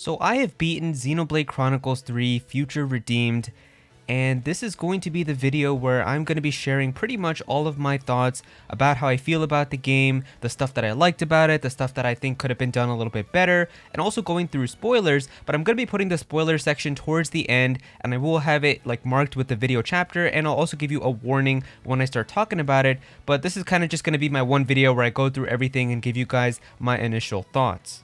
So I have beaten Xenoblade Chronicles 3 Future Redeemed, and this is going to be the video where I'm going to be sharing pretty much all of my thoughts about how I feel about the game, the stuff that I liked about it, the stuff that I think could have been done a little bit better, and also going through spoilers. But I'm going to be putting the spoiler section towards the end, and I will have it like marked with the video chapter, and I'll also give you a warning when I start talking about it. But this is kind of just going to be my one video where I go through everything and give you guys my initial thoughts.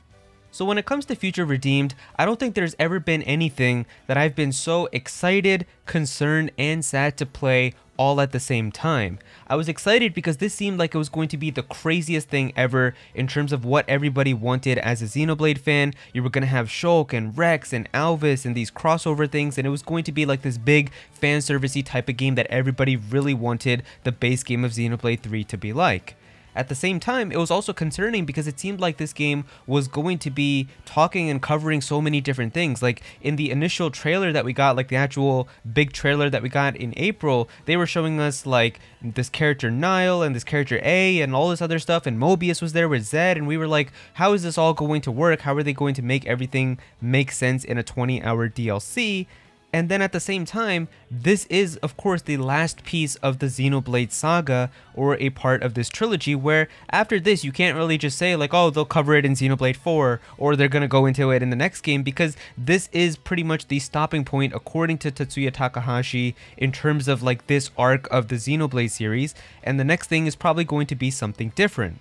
So when it comes to Future Redeemed, I don't think there's ever been anything that I've been so excited, concerned, and sad to play all at the same time. I was excited because this seemed like it was going to be the craziest thing ever in terms of what everybody wanted as a Xenoblade fan. You were going to have Shulk and Rex and Alvis and these crossover things, and it was going to be like this big fan servicey type of game that everybody really wanted the base game of Xenoblade 3 to be like. At the same time, it was also concerning because it seemed like this game was going to be talking and covering so many different things. Like in the initial trailer that we got, like the actual big trailer that we got in April, they were showing us like this character Nile and this character A and all this other stuff, and Mobius was there with Zed, and we were like, how is this all going to work? How are they going to make everything make sense in a 20-hour DLC? And then at the same time, this is of course the last piece of the Xenoblade saga, or a part of this trilogy, where after this you can't really just say like, oh, they'll cover it in Xenoblade 4 or they're gonna go into it in the next game, because this is pretty much the stopping point according to Tetsuya Takahashi in terms of like this arc of the Xenoblade series, and the next thing is probably going to be something different.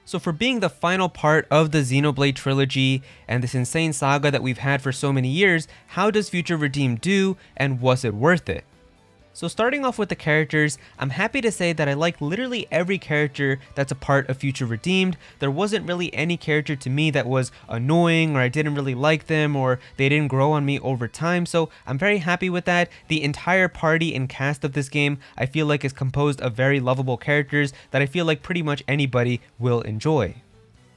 So for being the final part of the Xenoblade Trilogy and this insane saga that we've had for so many years, how does Future Redeemed do, and was it worth it? So starting off with the characters, I'm happy to say that I like literally every character that's a part of Future Redeemed. There wasn't really any character to me that was annoying, or I didn't really like them, or they didn't grow on me over time, so I'm very happy with that. The entire party and cast of this game I feel like is composed of very lovable characters that I feel like pretty much anybody will enjoy.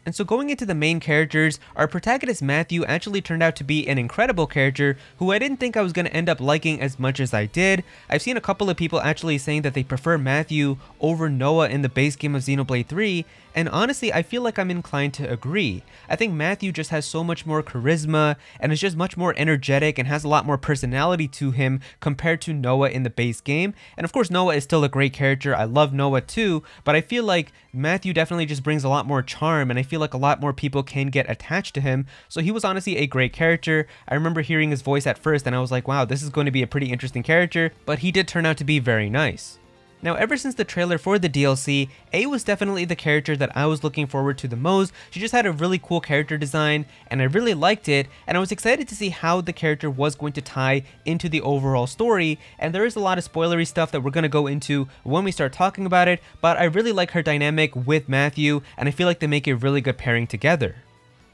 And so going into the main characters, our protagonist Matthew actually turned out to be an incredible character who I didn't think I was going to end up liking as much as I did. I've seen a couple of people actually saying that they prefer Matthew over Noah in the base game of Xenoblade 3, and honestly I feel like I'm inclined to agree. I think Matthew just has so much more charisma and is just much more energetic and has a lot more personality to him compared to Noah in the base game. And of course Noah is still a great character, I love Noah too, but I feel like Matthew definitely just brings a lot more charm, and I feel like a lot more people can get attached to him. So he was honestly a great character. I remember hearing his voice at first and I was like, wow, this is going to be a pretty interesting character, but he did turn out to be very nice. Now, ever since the trailer for the DLC, A was definitely the character that I was looking forward to the most. She just had a really cool character design, and I really liked it, and I was excited to see how the character was going to tie into the overall story, and there is a lot of spoilery stuff that we're going to go into when we start talking about it, but I really like her dynamic with Matthew, and I feel like they make a really good pairing together.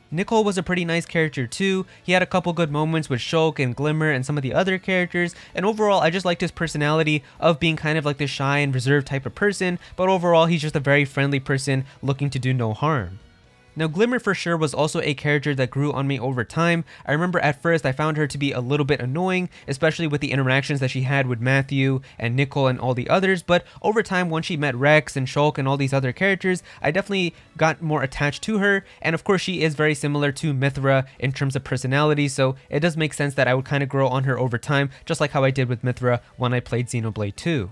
Nicole was a pretty nice character too. He had a couple good moments with Shulk and Glimmer and some of the other characters, and overall I just liked his personality of being kind of like this shy and reserved type of person, but overall he's just a very friendly person looking to do no harm. Now Glimmer for sure was also a character that grew on me over time. I remember at first I found her to be a little bit annoying, especially with the interactions that she had with Matthew and Nicole and all the others, but over time once she met Rex and Shulk and all these other characters, I definitely got more attached to her, and of course she is very similar to Mithra in terms of personality, so it does make sense that I would kind of grow on her over time, just like how I did with Mithra when I played Xenoblade 2.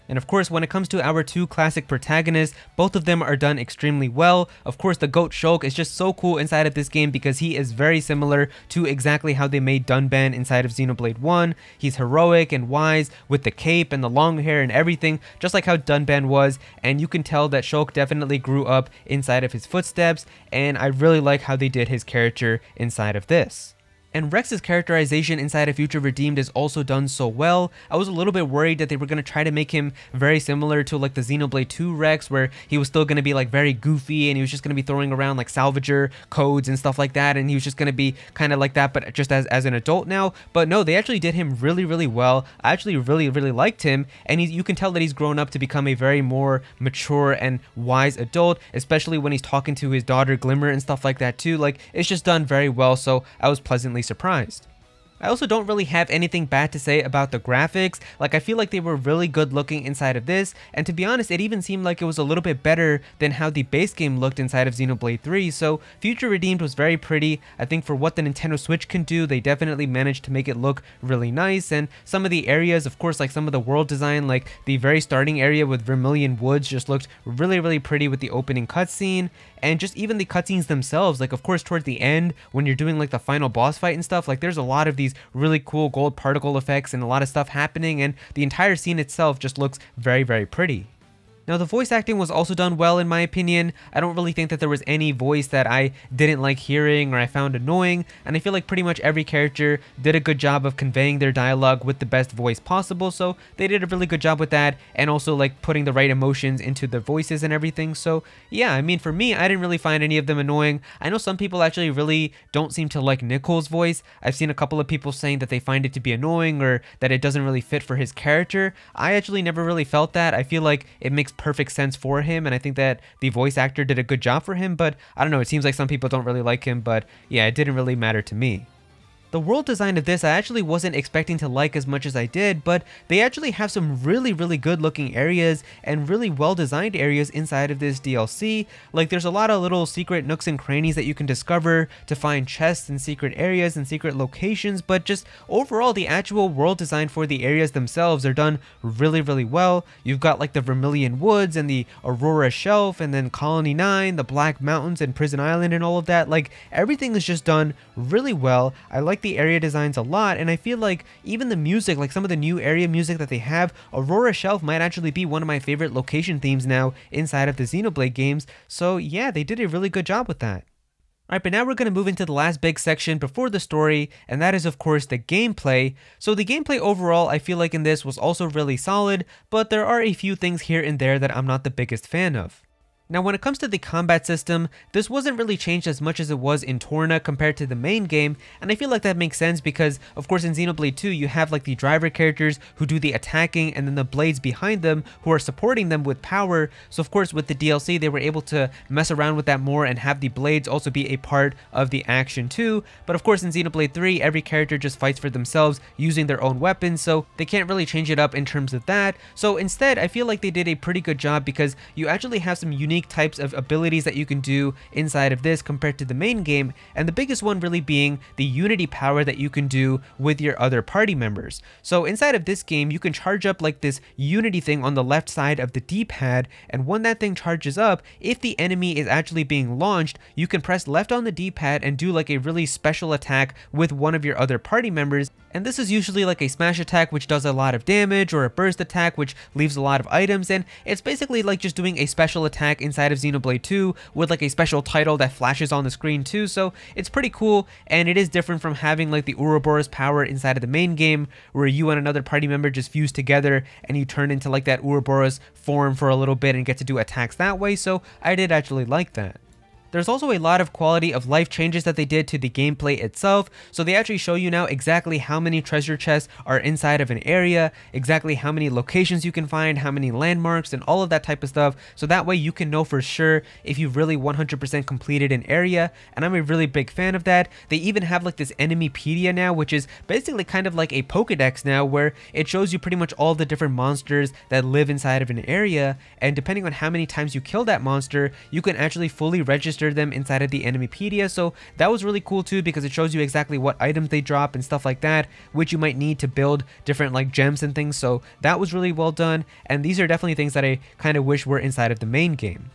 And of course, when it comes to our two classic protagonists, both of them are done extremely well. Of course, the GOAT Shulk is just so cool inside of this game because he is very similar to exactly how they made Dunban inside of Xenoblade 1. He's heroic and wise with the cape and the long hair and everything, just like how Dunban was, and you can tell that Shulk definitely grew up inside of his footsteps, and I really like how they did his character inside of this. And Rex's characterization inside of Future Redeemed is also done so well. I was a little bit worried that they were going to try to make him very similar to like the Xenoblade 2 Rex, where he was still going to be like very goofy and he was just going to be throwing around like salvager codes and stuff like that, and he was just going to be kind of like that but just as an adult now. But no, they actually did him really well. I actually really liked him, and you can tell that he's grown up to become a very more mature and wise adult, especially when he's talking to his daughter Glimmer and stuff like that too. Like, it's just done very well, so I was pleasantly surprised. I also don't really have anything bad to say about the graphics. Like, I feel like they were really good looking inside of this, and to be honest, it even seemed like it was a little bit better than how the base game looked inside of Xenoblade 3, so Future Redeemed was very pretty. I think for what the Nintendo Switch can do, they definitely managed to make it look really nice, and some of the areas, of course, like some of the world design, like the very starting area with Vermilion Woods just looked really pretty with the opening cutscene, and just even the cutscenes themselves, like of course towards the end, when you're doing like the final boss fight and stuff, like there's a lot of these really cool gold particle effects and a lot of stuff happening, and the entire scene itself just looks very pretty. Now, the voice acting was also done well in my opinion. I don't really think that there was any voice that I didn't like hearing or I found annoying, and I feel like pretty much every character did a good job of conveying their dialogue with the best voice possible, so they did a really good job with that, and also like putting the right emotions into the voices and everything. So yeah, I mean, for me, I didn't really find any of them annoying. I know some people actually really don't seem to like Nicole's voice. I've seen a couple of people saying that they find it to be annoying or that it doesn't really fit for his character. I actually never really felt that. I feel like it makes perfect sense for him, and I think that the voice actor did a good job for him, but I don't know, it seems like some people don't really like him, but yeah, it didn't really matter to me. The world design of this I actually wasn't expecting to like as much as I did, but they actually have some really good looking areas and really well designed areas inside of this DLC. Like there's a lot of little secret nooks and crannies that you can discover to find chests and secret areas and secret locations, but just overall the actual world design for the areas themselves are done really well. You've got like the Vermilion Woods and the Aurora Shelf and then Colony 9, the Black Mountains and Prison Island and all of that. Like everything is just done really well. I like the area designs a lot, and I feel like even the music, like some of the new area music that they have, Aurora Shelf might actually be one of my favorite location themes now inside of the Xenoblade games, so yeah, they did a really good job with that. Alright, but now we're going to move into the last big section before the story, and that is of course the gameplay. So the gameplay overall, I feel like in this was also really solid, but there are a few things here and there that I'm not the biggest fan of. Now when it comes to the combat system, this wasn't really changed as much as it was in Torna compared to the main game, and I feel like that makes sense because of course in Xenoblade 2 you have like the driver characters who do the attacking and then the blades behind them who are supporting them with power, so of course with the DLC they were able to mess around with that more and have the blades also be a part of the action too, but of course in Xenoblade 3 every character just fights for themselves using their own weapons, so they can't really change it up in terms of that. So instead I feel like they did a pretty good job because you actually have some unique types of abilities that you can do inside of this compared to the main game, and the biggest one really being the unity power that you can do with your other party members. So inside of this game you can charge up like this unity thing on the left side of the D-pad, and when that thing charges up, if the enemy is actually being launched, you can press left on the D-pad and do like a really special attack with one of your other party members, and this is usually like a smash attack which does a lot of damage, or a burst attack which leaves a lot of items, and it's basically like just doing a special attack inside of Xenoblade 2 with like a special title that flashes on the screen too, so it's pretty cool, and it is different from having like the Ouroboros power inside of the main game where you and another party member just fuse together and you turn into like that Ouroboros form for a little bit and get to do attacks that way, so I did actually like that. There's also a lot of quality of life changes that they did to the gameplay itself, so they actually show you now exactly how many treasure chests are inside of an area, exactly how many locations you can find, how many landmarks, and all of that type of stuff, so that way you can know for sure if you've really 100% completed an area, and I'm a really big fan of that. They even have like this Enemypedia now, which is basically kind of like a Pokedex now, where it shows you pretty much all the different monsters that live inside of an area, and depending on how many times you kill that monster, you can actually fully register them inside of the Enemypedia, so that was really cool too because it shows you exactly what items they drop and stuff like that, which you might need to build different like gems and things, so that was really well done, and these are definitely things that I kind of wish were inside of the main game.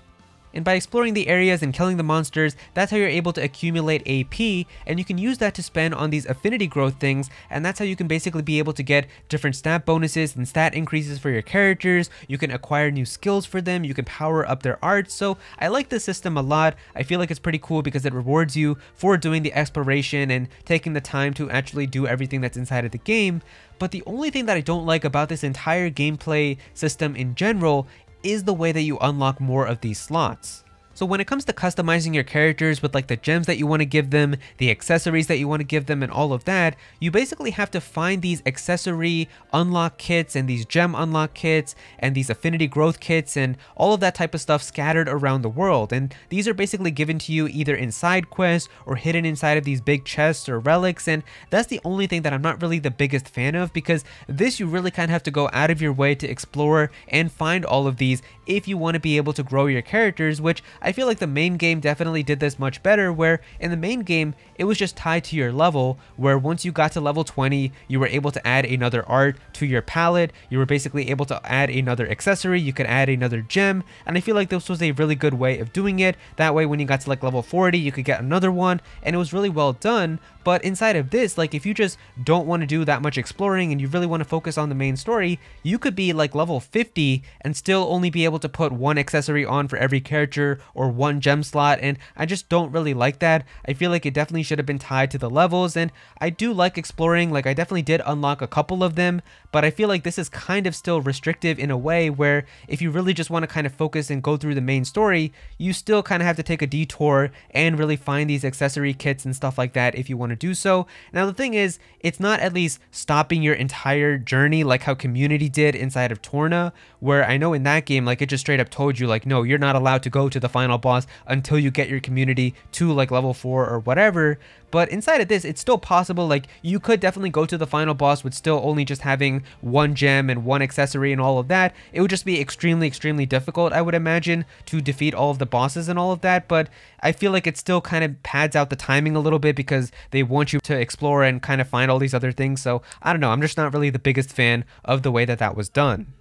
And by exploring the areas and killing the monsters, that's how you're able to accumulate AP, and you can use that to spend on these affinity growth things, and that's how you can basically be able to get different stat bonuses and stat increases for your characters. You can acquire new skills for them, you can power up their art, so I like this system a lot. I feel like it's pretty cool because it rewards you for doing the exploration and taking the time to actually do everything that's inside of the game. But the only thing that I don't like about this entire gameplay system in general is the way that you unlock more of these slots. So when it comes to customizing your characters with like the gems that you want to give them, the accessories that you want to give them, and all of that, you basically have to find these accessory unlock kits and these gem unlock kits and these affinity growth kits and all of that type of stuff scattered around the world. And these are basically given to you either in side quests or hidden inside of these big chests or relics. And that's the only thing that I'm not really the biggest fan of, because this you really kind of have to go out of your way to explore and find all of these if you want to be able to grow your characters, which I feel like the main game definitely did this much better, where in the main game it was just tied to your level, where once you got to level 20 you were able to add another art to your palette, you were basically able to add another accessory, you could add another gem, and I feel like this was a really good way of doing it. That way when you got to like level 40 you could get another one, and it was really well done. But inside of this, like if you just don't want to do that much exploring and you really want to focus on the main story, you could be like level 50 and still only be able to put one accessory on for every character or one gem slot, and I just don't really like that. I feel like it definitely should have been tied to the levels, and I do like exploring, like I definitely did unlock a couple of them, but I feel like this is kind of still restrictive in a way where if you really just want to kind of focus and go through the main story, you still kind of have to take a detour and really find these accessory kits and stuff like that if you want to do so. Now the thing is, it's not at least stopping your entire journey like how Community did inside of Torna, where I know in that game like it just straight up told you like, no, you're not allowed to go to the final boss until you get your community to like level 4 or whatever. But inside of this, it's still possible. Like you could definitely go to the final boss with still only just having one gem and one accessory and all of that. It would just be extremely difficult, I would imagine, to defeat all of the bosses and all of that. But I feel like it still kind of pads out the timing a little bit because they want you to explore and kind of find all these other things. So I don't know, I'm just not really the biggest fan of the way that that was done.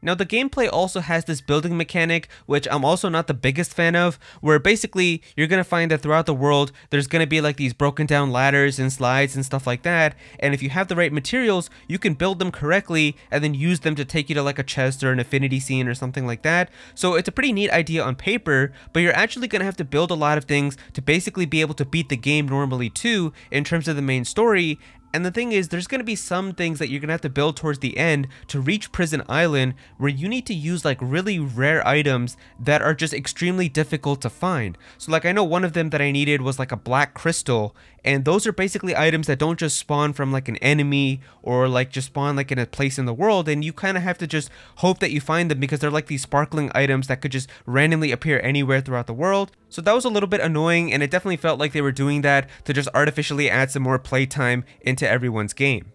Now the gameplay also has this building mechanic, which I'm also not the biggest fan of, where basically you're going to find that throughout the world there's going to be like these broken down ladders and slides and stuff like that, and if you have the right materials you can build them correctly and then use them to take you to like a chest or an affinity scene or something like that. So it's a pretty neat idea on paper, but you're actually going to have to build a lot of things to basically be able to beat the game normally too in terms of the main story. And the thing is, there's going to be some things that you're going to have to build towards the end to reach Prison Island, where you need to use like really rare items that are just extremely difficult to find. So like I know one of them that I needed was like a black crystal, and those are basically items that don't just spawn from like an enemy or like just spawn like in a place in the world, and you kind of have to just hope that you find them because they're like these sparkling items that could just randomly appear anywhere throughout the world. So that was a little bit annoying, and it definitely felt like they were doing that to just artificially add some more playtime into everyone's game.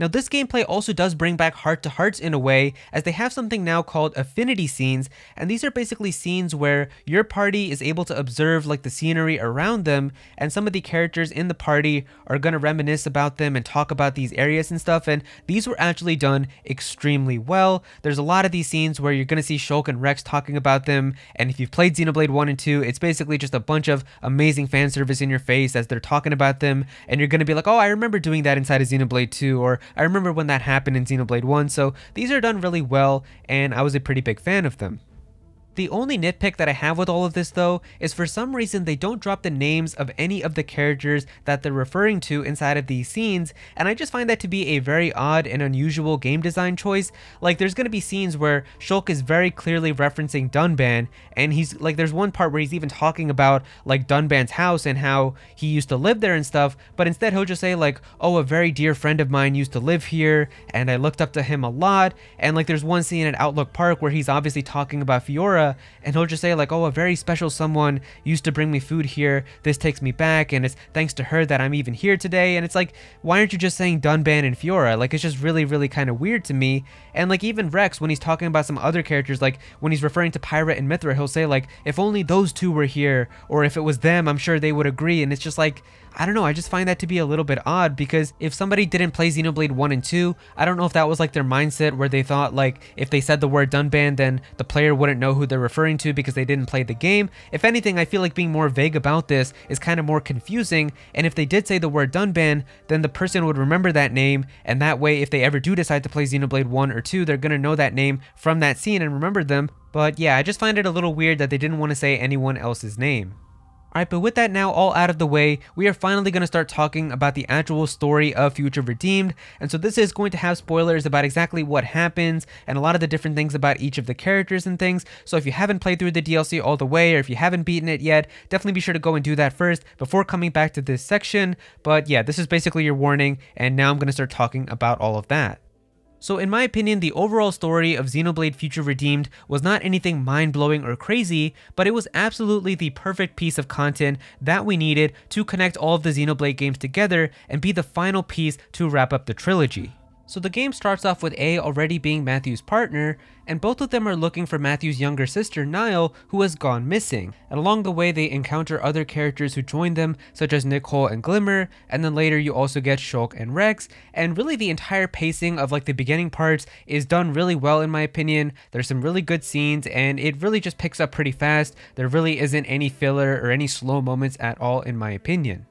Now this gameplay also does bring back heart to hearts in a way, as they have something now called affinity scenes, and these are basically scenes where your party is able to observe like the scenery around them, and some of the characters in the party are going to reminisce about them and talk about these areas and stuff, and these were actually done extremely well. There's a lot of these scenes where you're going to see Shulk and Rex talking about them, and if you've played Xenoblade 1 and 2, it's basically just a bunch of amazing fan service in your face as they're talking about them, and you're going to be like, oh, I remember doing that inside of Xenoblade 2, or I remember when that happened in Xenoblade 1, so these are done really well, and I was a pretty big fan of them. The only nitpick that I have with all of this though is for some reason they don't drop the names of any of the characters that they're referring to inside of these scenes, and I just find that to be a very odd and unusual game design choice. Like there's going to be scenes where Shulk is very clearly referencing Dunban, and he's like, there's one part where he's even talking about like Dunban's house and how he used to live there and stuff, but instead he'll just say like, oh, a very dear friend of mine used to live here and I looked up to him a lot. And like there's one scene at Outlook Park where he's obviously talking about Fiora, and he'll just say like, oh, a very special someone used to bring me food here, this takes me back, and it's thanks to her that I'm even here today. And it's like, why aren't you just saying Dunban and Fiora? Like it's just really kind of weird to me. And like even Rex, when he's talking about some other characters, like when he's referring to Pyra and Mithra, he'll say like, if only those two were here, or if it was them, I'm sure they would agree. And it's just like, I don't know, I just find that to be a little bit odd, because if somebody didn't play Xenoblade 1 and 2, I don't know if that was like their mindset where they thought like if they said the word Dunban, then the player wouldn't know who they're referring to because they didn't play the game. If anything, I feel like being more vague about this is kind of more confusing, and if they did say the word Dunban, then the person would remember that name, and that way if they ever do decide to play Xenoblade 1 or 2, they're gonna know that name from that scene and remember them. But yeah, I just find it a little weird that they didn't want to say anyone else's name. Alright, but with that now all out of the way, we are finally going to start talking about the actual story of Future Redeemed, and so this is going to have spoilers about exactly what happens, and a lot of the different things about each of the characters and things, so if you haven't played through the DLC all the way, or if you haven't beaten it yet, definitely be sure to go and do that first, before coming back to this section. But yeah, this is basically your warning, and now I'm going to start talking about all of that. So in my opinion, the overall story of Xenoblade Future Redeemed was not anything mind-blowing or crazy, but it was absolutely the perfect piece of content that we needed to connect all of the Xenoblade games together and be the final piece to wrap up the trilogy. So the game starts off with A already being Matthew's partner, and both of them are looking for Matthew's younger sister, Niall, who has gone missing. And along the way, they encounter other characters who join them, such as Nicole and Glimmer, and then later you also get Shulk and Rex, and really the entire pacing of like the beginning parts is done really well in my opinion. There's some really good scenes, and it really just picks up pretty fast. There really isn't any filler or any slow moments at all in my opinion.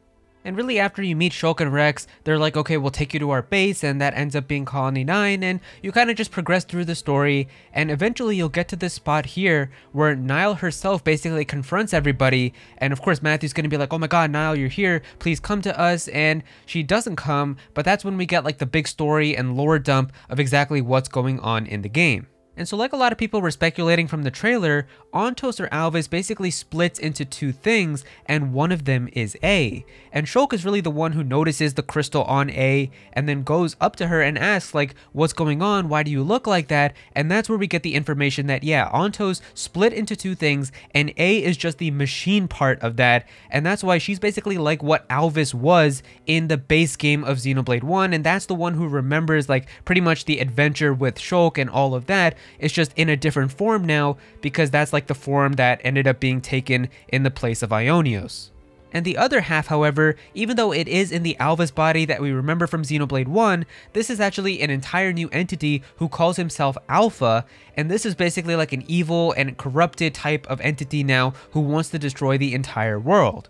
And really after you meet Shulk and Rex, they're like, okay, we'll take you to our base, and that ends up being Colony 9, and you kind of just progress through the story, and eventually you'll get to this spot here where Niall herself basically confronts everybody, and of course Matthew's gonna be like, oh my god, Niall, you're here, please come to us, and she doesn't come, but that's when we get like the big story and lore dump of exactly what's going on in the game. And so like a lot of people were speculating from the trailer, Ontos or Alvis basically splits into two things, and one of them is A. And Shulk is really the one who notices the crystal on A, and then goes up to her and asks like, what's going on, why do you look like that? And that's where we get the information that yeah, Ontos split into two things, and A is just the machine part of that, and that's why she's basically like what Alvis was in the base game of Xenoblade 1, and that's the one who remembers like pretty much the adventure with Shulk and all of that. It's just in a different form now, because that's like the form that ended up being taken in the place of Ionios. And the other half, however, even though it is in the Alvis body that we remember from Xenoblade 1, this is actually an entire new entity who calls himself Alpha, and this is basically like an evil and corrupted type of entity now who wants to destroy the entire world.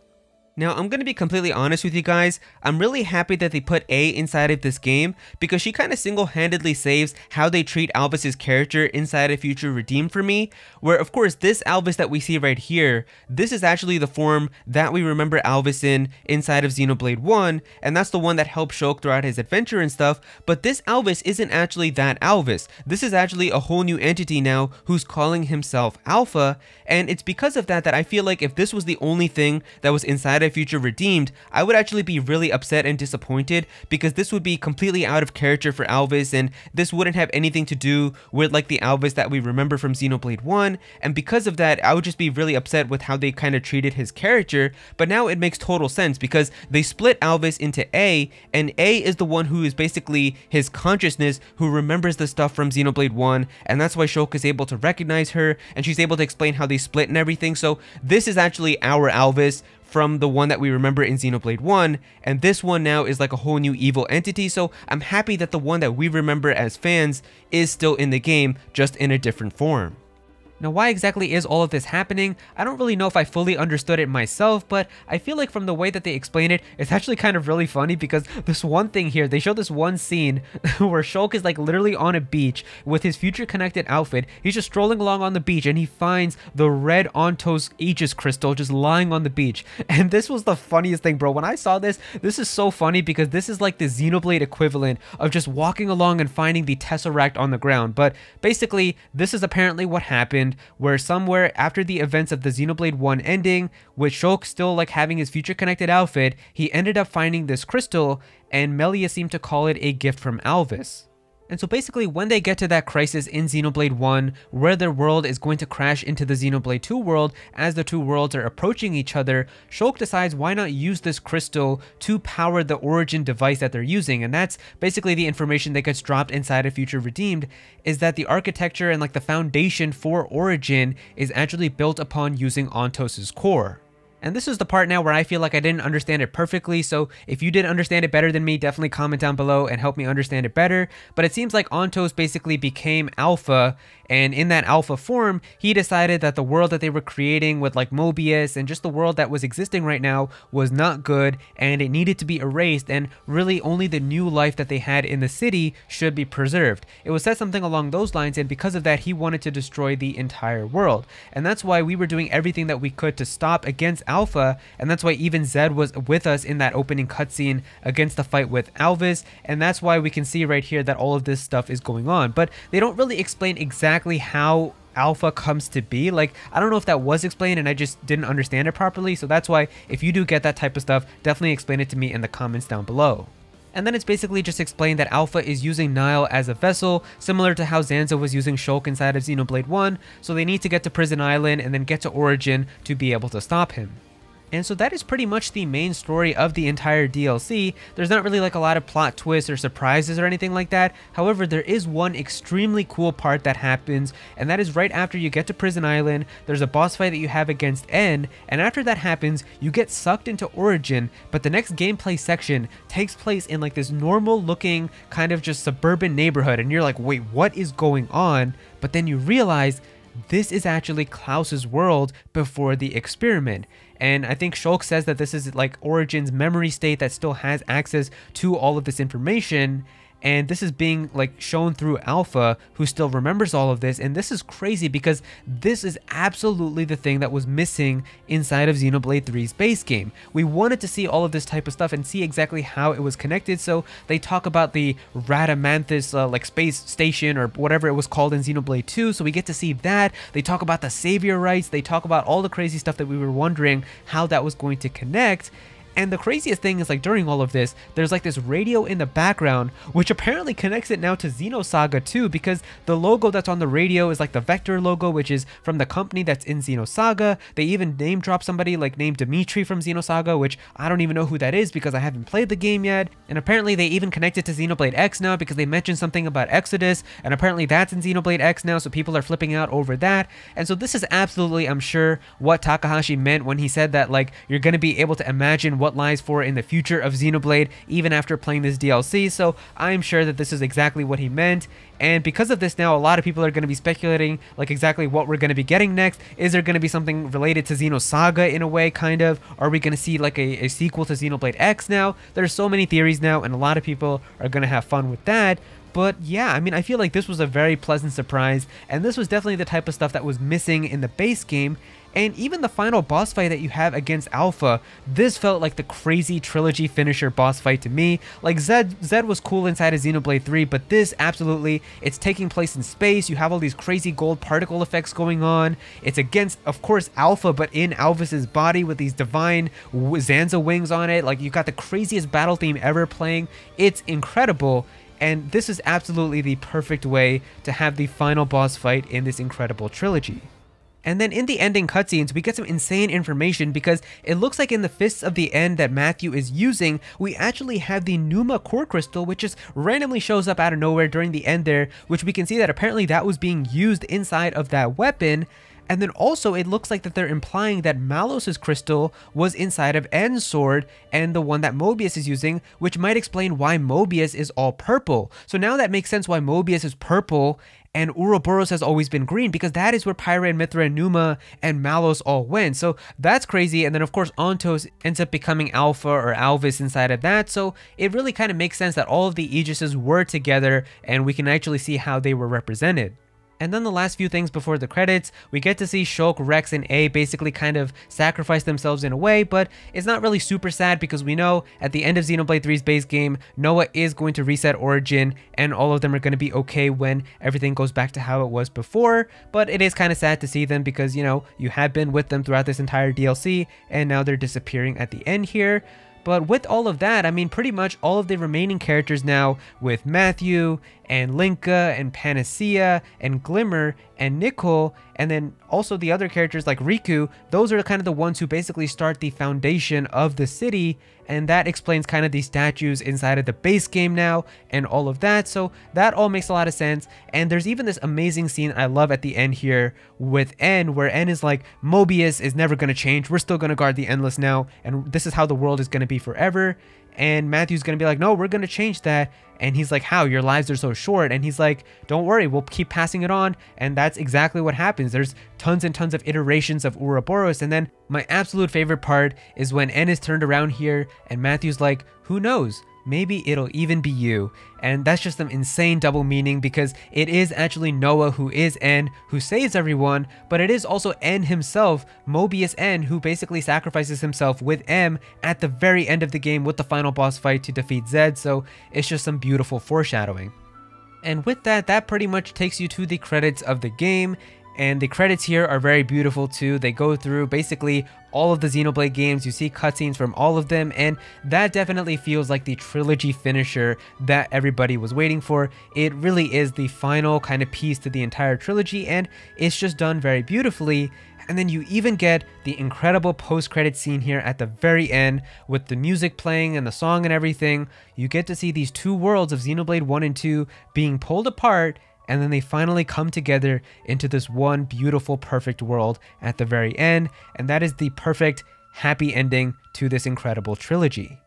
Now, I'm going to be completely honest with you guys, I'm really happy that they put A inside of this game, because she kind of single-handedly saves how they treat Alvis's character inside of Future Redeemed for me, where of course this Alvis that we see right here, this is actually the form that we remember Alvis in inside of Xenoblade 1, and that's the one that helped Shulk throughout his adventure and stuff, but this Alvis isn't actually that Alvis. This is actually a whole new entity now who's calling himself Alpha, and it's because of that that I feel like if this was the only thing that was inside of Future Redeemed, I would actually be really upset and disappointed, because this would be completely out of character for Alvis, and this wouldn't have anything to do with like the Alvis that we remember from Xenoblade 1, and because of that I would just be really upset with how they kind of treated his character. But now it makes total sense, because they split Alvis into A, and A is the one who is basically his consciousness who remembers the stuff from Xenoblade 1, and that's why Shulk is able to recognize her, and she's able to explain how they split and everything. So this is actually our Alvis from the one that we remember in Xenoblade 1, and this one now is like a whole new evil entity, so I'm happy that the one that we remember as fans is still in the game, just in a different form. Now, why exactly is all of this happening? I don't really know if I fully understood it myself, but I feel like from the way that they explain it, it's actually kind of really funny, because this one thing here, they show this one scene where Shulk is like literally on a beach with his future connected outfit. He's just strolling along on the beach, and he finds the red Ontos Aegis crystal just lying on the beach. And this was the funniest thing, bro. When I saw this, this is so funny, because this is like the Xenoblade equivalent of just walking along and finding the Tesseract on the ground. But basically, this is apparently what happened, where somewhere after the events of the Xenoblade 1 ending, with Shulk still like having his future connected outfit, he ended up finding this crystal, and Melia seemed to call it a gift from Alvis. And so basically when they get to that crisis in Xenoblade 1, where their world is going to crash into the Xenoblade 2 world as the two worlds are approaching each other, Shulk decides why not use this crystal to power the origin device that they're using. And that's basically the information that gets dropped inside of Future Redeemed, is that the architecture and like the foundation for origin is actually built upon using Ontos's core. And this is the part now where I feel like I didn't understand it perfectly, so if you did understand it better than me, definitely comment down below and help me understand it better. But it seems like Ontos basically became Alpha, and in that Alpha form, he decided that the world that they were creating with like Mobius and just the world that was existing right now was not good, and it needed to be erased, and really only the new life that they had in the city should be preserved. It was said something along those lines, and because of that, he wanted to destroy the entire world. And that's why we were doing everything that we could to stop against Alpha, Alpha, and that's why even Zed was with us in that opening cutscene against the fight with Alvis, and that's why we can see right here that all of this stuff is going on. But they don't really explain exactly how Alpha comes to be. Like, I don't know if that was explained and I just didn't understand it properly, so that's why if you do get that type of stuff, definitely explain it to me in the comments down below. And then it's basically just explained that Alpha is using Nile as a vessel, similar to how Zanza was using Shulk inside of Xenoblade 1, so they need to get to Prison Island and then get to Origin to be able to stop him. And so that is pretty much the main story of the entire DLC. There's not really like a lot of plot twists or surprises or anything like that. However, there is one extremely cool part that happens, and that is right after you get to Prison Island, there's a boss fight that you have against N, and after that happens, you get sucked into Origin, but the next gameplay section takes place in like this normal looking kind of just suburban neighborhood, and you're like, wait, what is going on? But then you realize this is actually Klaus's world before the experiment. And I think Shulk says that this is like Origin's memory state that still has access to all of this information. And this is being like shown through Alpha, who still remembers all of this. And this is crazy because this is absolutely the thing that was missing inside of Xenoblade 3's base game. We wanted to see all of this type of stuff and see exactly how it was connected. So they talk about the Radamanthus like space station or whatever it was called in Xenoblade 2. So we get to see that. They talk about the savior rights. They talk about all the crazy stuff that we were wondering how that was going to connect. And the craziest thing is, like, during all of this, there's like this radio in the background, which apparently connects it now to Xenosaga too, because the logo that's on the radio is like the Vector logo, which is from the company that's in Xenosaga. They even name drop somebody like named Dimitri from Xenosaga, which I don't even know who that is because I haven't played the game yet. And apparently they even connect it to Xenoblade X now because they mentioned something about Exodus, and apparently that's in Xenoblade X now, so people are flipping out over that. And so this is absolutely, I'm sure, what Takahashi meant when he said that, like, you're going to be able to imagine what lies for in the future of Xenoblade even after playing this DLC, so I'm sure that this is exactly what he meant. And because of this now, a lot of people are going to be speculating like exactly what we're going to be getting next. Is there going to be something related to Xenosaga in a way, kind of? Are we going to see like a sequel to Xenoblade X now? There's so many theories now, and a lot of people are going to have fun with that. But yeah, I mean, I feel like this was a very pleasant surprise, and this was definitely the type of stuff that was missing in the base game. And even the final boss fight that you have against Alpha, this felt like the crazy trilogy finisher boss fight to me. Like Zed was cool inside of Xenoblade 3, but this absolutely, it's taking place in space. You have all these crazy gold particle effects going on. It's against, of course, Alpha, but in Alvis's body with these divine Zanza wings on it. Like, you got the craziest battle theme ever playing. It's incredible. And this is absolutely the perfect way to have the final boss fight in this incredible trilogy. And then in the ending cutscenes, we get some insane information because it looks like in the Fists of the End that Matthew is using, we actually have the Pneuma Core Crystal, which just randomly shows up out of nowhere during the end there, which we can see that apparently that was being used inside of that weapon. And then also it looks like that they're implying that Malos's crystal was inside of N's sword and the one that Mobius is using, which might explain why Mobius is all purple. So now that makes sense why Mobius is purple and Ouroboros has always been green, because that is where Pyra and Mithra and Pneuma and Malos all went. So that's crazy. And then of course Ontos ends up becoming Alpha or Alvis inside of that. So it really kind of makes sense that all of the Aegises were together and we can actually see how they were represented. And then the last few things before the credits, we get to see Shulk, Rex, and A basically kind of sacrifice themselves in a way, but it's not really super sad because we know at the end of Xenoblade 3's base game, Noah is going to reset Origin and all of them are going to be okay when everything goes back to how it was before. But it is kind of sad to see them because, you know, you have been with them throughout this entire DLC and now they're disappearing at the end here. But with all of that, I mean, pretty much all of the remaining characters now with Matthew and Linka and Panacea and Glimmer and Nicole, and then also the other characters like Riku, those are kind of the ones who basically start the foundation of the city, and that explains kind of the statues inside of the base game now and all of that. So that all makes a lot of sense. And there's even this amazing scene I love at the end here with N, where N is like, Mobius is never going to change, we're still going to guard the Endless now, and this is how the world is going to be forever. And Matthew's going to be like, no, we're going to change that. And he's like, how? Your lives are so short. And he's like, don't worry, we'll keep passing it on. And that's exactly what happens. There's tons and tons of iterations of Ouroboros. And then my absolute favorite part is when N is turned around here and Matthew's like, who knows? maybe it'll even be you. And that's just some insane double meaning because it is actually Noah who is N, who saves everyone, but it is also N himself, Mobius N, who basically sacrifices himself with M at the very end of the game with the final boss fight to defeat Zed, so it's just some beautiful foreshadowing. And with that, that pretty much takes you to the credits of the game. And the credits here are very beautiful too. They go through basically all of the Xenoblade games. You see cutscenes from all of them, and that definitely feels like the trilogy finisher that everybody was waiting for. It really is the final kind of piece to the entire trilogy, and it's just done very beautifully. And then you even get the incredible post-credit scene here at the very end with the music playing and the song and everything. You get to see these two worlds of Xenoblade 1 and 2 being pulled apart, and then they finally come together into this one beautiful, perfect world at the very end, and that is the perfect, happy ending to this incredible trilogy.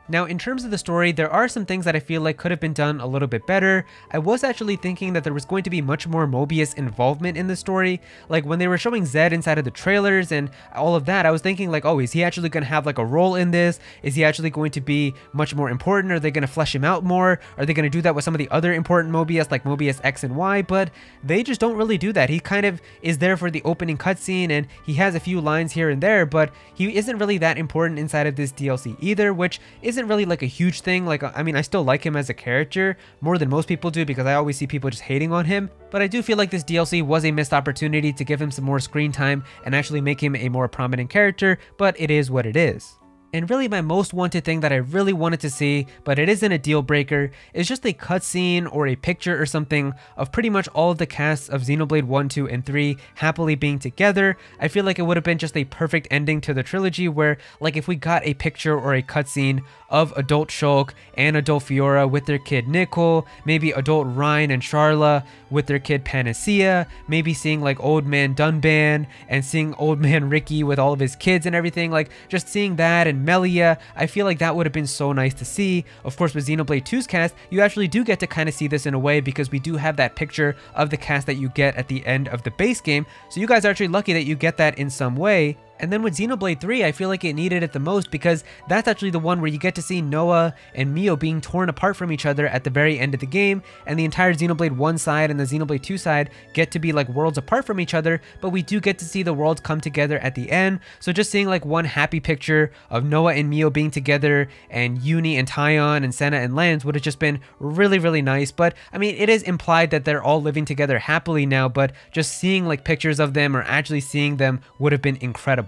Now, in terms of the story, there are some things that I feel like could have been done a little bit better. I was actually thinking that there was going to be much more Mobius involvement in the story. Like when they were showing Zed inside of the trailers and all of that, I was thinking like, oh, is he actually going to have like a role in this? Is he actually going to be much more important? Are they going to flesh him out more? Are they going to do that with some of the other important Mobius, like Mobius X and Y? But they just don't really do that. He kind of is there for the opening cutscene and he has a few lines here and there, but he isn't really that important inside of this DLC either, which isn't really like a huge thing. Like, I mean, I still like him as a character more than most people do because I always see people just hating on him, but I do feel like this DLC was a missed opportunity to give him some more screen time and actually make him a more prominent character, but it is what it is. And really my most wanted thing that I really wanted to see, but it isn't a deal breaker, is just a cutscene or a picture or something of pretty much all of the casts of Xenoblade 1, 2, and 3 happily being together. I feel like it would have been just a perfect ending to the trilogy where, like, if we got a picture or a cutscene of adult Shulk and adult Fiora with their kid Nicole, maybe adult Ryan and Sharla with their kid Panacea, maybe seeing like old man Dunban and seeing old man Ricky with all of his kids and everything, like just seeing that, and Melia, I feel like that would have been so nice to see. Of course, with Xenoblade 2's cast, you actually do get to kind of see this in a way because we do have that picture of the cast that you get at the end of the base game, so you guys are actually lucky that you get that in some way. And then with Xenoblade 3, I feel like it needed it the most because that's actually the one where you get to see Noah and Mio being torn apart from each other at the very end of the game, and the entire Xenoblade 1 side and the Xenoblade 2 side get to be like worlds apart from each other, but we do get to see the worlds come together at the end. So just seeing like one happy picture of Noah and Mio being together and Uni and Tyon and Senna and Lance would have just been really, really nice. But I mean, it is implied that they're all living together happily now, but just seeing like pictures of them or actually seeing them would have been incredible.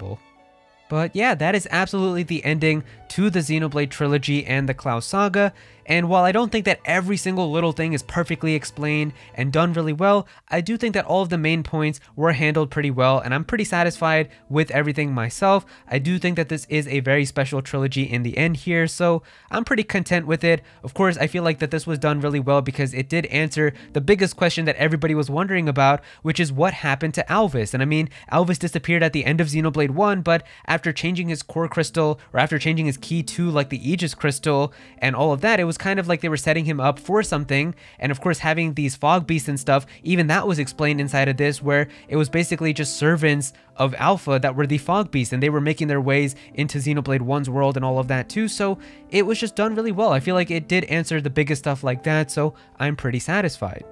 But yeah, that is absolutely the ending to the Xenoblade Trilogy and the Klaus saga. And while I don't think that every single little thing is perfectly explained and done really well, I do think that all of the main points were handled pretty well, and I'm pretty satisfied with everything myself. I do think that this is a very special trilogy in the end here, so I'm pretty content with it. Of course, I feel like that this was done really well because it did answer the biggest question that everybody was wondering about, which is what happened to Alvis. And I mean, Alvis disappeared at the end of Xenoblade 1, but after changing his core crystal, or after changing his key to like the Aegis crystal and all of that, it was kind of like they were setting him up for something. And of course, having these fog beasts and stuff, even that was explained inside of this, where it was basically just servants of Alpha that were the fog beasts, and they were making their ways into Xenoblade 1's world and all of that too. So it was just done really well. I feel like it did answer the biggest stuff like that, so I'm pretty satisfied.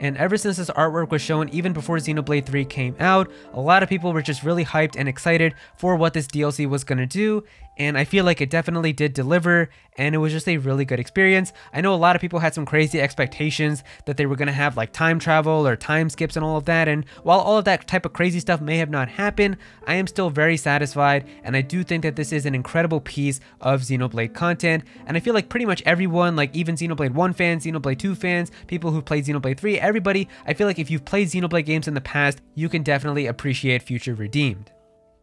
And ever since this artwork was shown, even before Xenoblade 3 came out, a lot of people were just really hyped and excited for what this DLC was going to do, and I feel like it definitely did deliver, and it was just a really good experience. I know a lot of people had some crazy expectations that they were going to have like time travel or time skips and all of that, and while all of that type of crazy stuff may have not happened, I am still very satisfied, and I do think that this is an incredible piece of Xenoblade content, and I feel like pretty much everyone, like even Xenoblade 1 fans, Xenoblade 2 fans, people who played Xenoblade 3, everybody, I feel like if you've played Xenoblade games in the past, you can definitely appreciate Future Redeemed.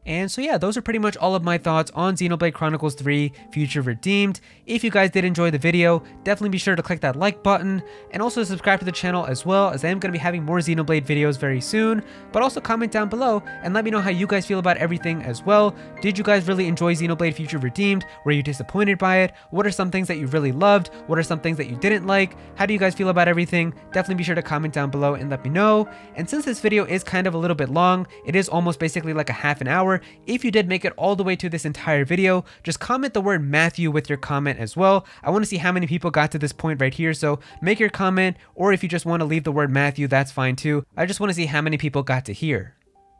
And so yeah, those are pretty much all of my thoughts on Xenoblade Chronicles 3 Future Redeemed. If you guys did enjoy the video, definitely be sure to click that like button and also subscribe to the channel, as well as I am going to be having more Xenoblade videos very soon. But also comment down below and let me know how you guys feel about everything as well. Did you guys really enjoy Xenoblade Future Redeemed? Were you disappointed by it? What are some things that you really loved? What are some things that you didn't like? How do you guys feel about everything? Definitely be sure to comment down below and let me know. And since this video is kind of a little bit long, it is almost basically like a half an hour, for. If you did make it all the way to this entire video, just comment the word Matthew with your comment as well. I want to see how many people got to this point right here, so make your comment, or if you just want to leave the word Matthew, that's fine too. I just want to see how many people got to here.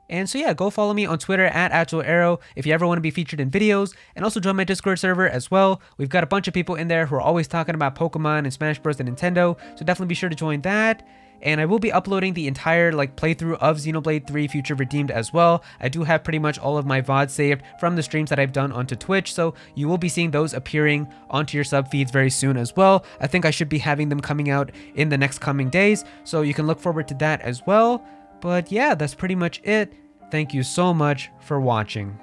And so yeah, go follow me on Twitter at Aero if you ever want to be featured in videos, and also join my Discord server as well. We've got a bunch of people in there who are always talking about Pokemon and Smash Bros and Nintendo, so definitely be sure to join that. And I will be uploading the entire playthrough of Xenoblade 3 Future Redeemed as well. I do have pretty much all of my VODs saved from the streams that I've done onto Twitch, so you will be seeing those appearing onto your sub feeds very soon as well. I think I should be having them coming out in the next coming days, so you can look forward to that as well. But yeah, that's pretty much it. Thank you so much for watching.